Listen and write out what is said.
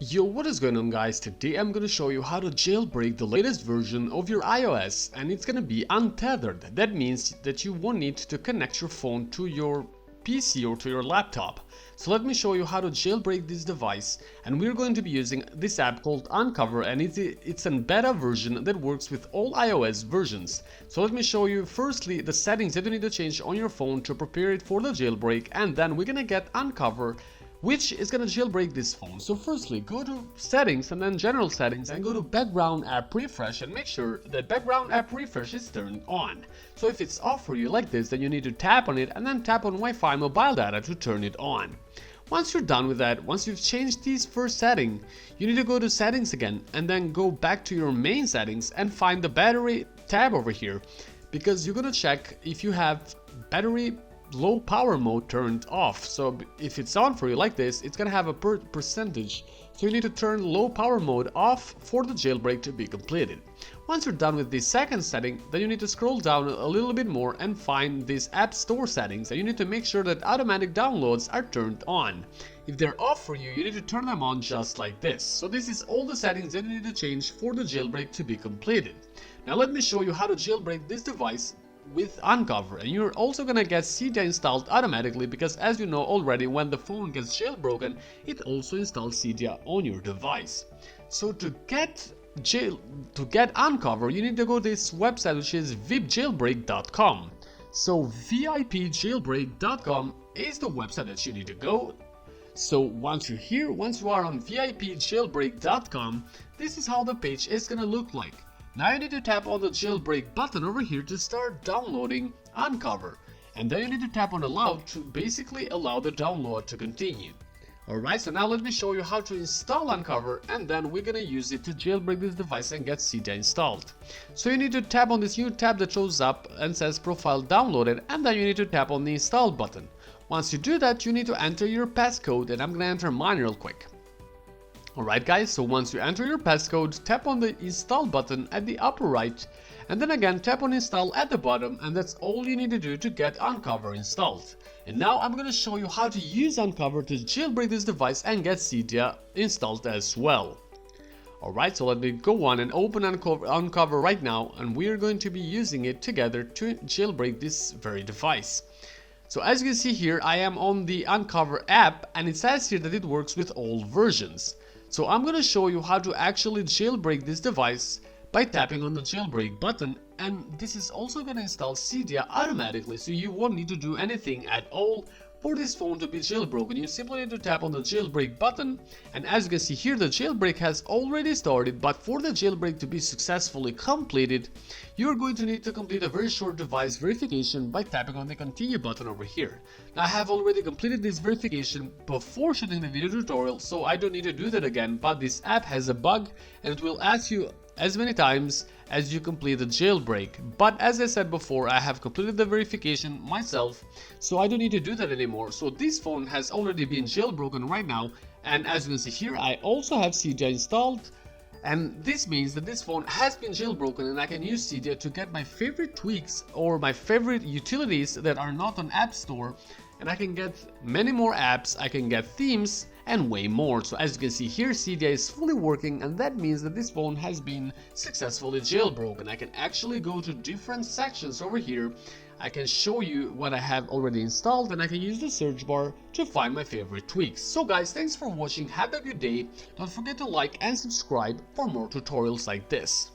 Yo, what is going on guys? Today I'm gonna show you how to jailbreak the latest version of your iOS, and it's gonna be untethered. That means that you won't need to connect your phone to your PC or to your laptop. So let me show you how to jailbreak this device, and we're going to be using this app called Unc0ver, and it's a beta version that works with all iOS versions. So let me show you firstly the settings that you need to change on your phone to prepare it for the jailbreak, and then we're gonna get Unc0ver, which is gonna jailbreak this phone. So firstly, go to settings and then general settings and go to background app refresh and make sure that background app refresh is turned on. So if it's off for you like this, then you need to tap on it and then tap on Wi-Fi mobile data to turn it on. Once you're done with that, once you've changed this first setting, you need to go to settings again and then go back to your main settings and find the battery tab over here, because you're gonna check if you have battery low power mode turned off. So if it's on for you like this, it's gonna have a percentage, so you need to turn low power mode off for the jailbreak to be completed. Once you're done with the second setting, then you need to scroll down a little bit more and find these app store settings, and you need to make sure that automatic downloads are turned on. If they're off for you, you need to turn them on just like this. So this is all the settings that you need to change for the jailbreak to be completed. Now let me show you how to jailbreak this device with Unc0ver, and you're also gonna get Cydia installed automatically, because as you know already, when the phone gets jailbroken, it also installs Cydia on your device. So to get Unc0ver, you need to go to this website, which is vipjailbreak.com. So vipjailbreak.com is the website that you need to go. So once you're here, once you are on vipjailbreak.com, this is how the page is gonna look like. Now you need to tap on the jailbreak button over here to start downloading Unc0ver, and then you need to tap on allow to basically allow the download to continue. Alright, so now let me show you how to install Unc0ver, and then we're gonna use it to jailbreak this device and get Cydia installed. So you need to tap on this new tab that shows up and says profile downloaded, and then you need to tap on the install button. Once you do that, you need to enter your passcode, and I'm gonna enter mine real quick. Alright guys, so once you enter your passcode, tap on the install button at the upper right, and then again tap on install at the bottom, and that's all you need to do to get Unc0ver installed. And now I'm gonna show you how to use Unc0ver to jailbreak this device and get Cydia installed as well. Alright, so let me go on and open Unc0ver right now, and we are going to be using it together to jailbreak this very device. So as you can see here, I am on the Unc0ver app, and it says here that it works with all versions. So I'm gonna show you how to actually jailbreak this device by tapping on the jailbreak button, and this is also gonna install Cydia automatically, so you won't need to do anything at all for this phone to be jailbroken. You simply need to tap on the jailbreak button, and as you can see here, the jailbreak has already started, but for the jailbreak to be successfully completed, you're going to need to complete a very short device verification by tapping on the continue button over here. Now I have already completed this verification before shooting the video tutorial, so I don't need to do that again, but this app has a bug and it will ask you as many times as you complete the jailbreak. But as I said before, I have completed the verification myself, so I don't need to do that anymore. So this phone has already been jailbroken right now, and as you can see here, I also have Cydia installed, and this means that this phone has been jailbroken, and I can use Cydia to get my favorite tweaks or my favorite utilities that are not on App Store, and I can get many more apps, I can get themes, and way more. So as you can see here, Cydia is fully working, and that means that this phone has been successfully jailbroken. I can actually go to different sections over here. I can show you what I have already installed, and I can use the search bar to find my favorite tweaks. So guys, thanks for watching, have a good day, don't forget to like and subscribe for more tutorials like this.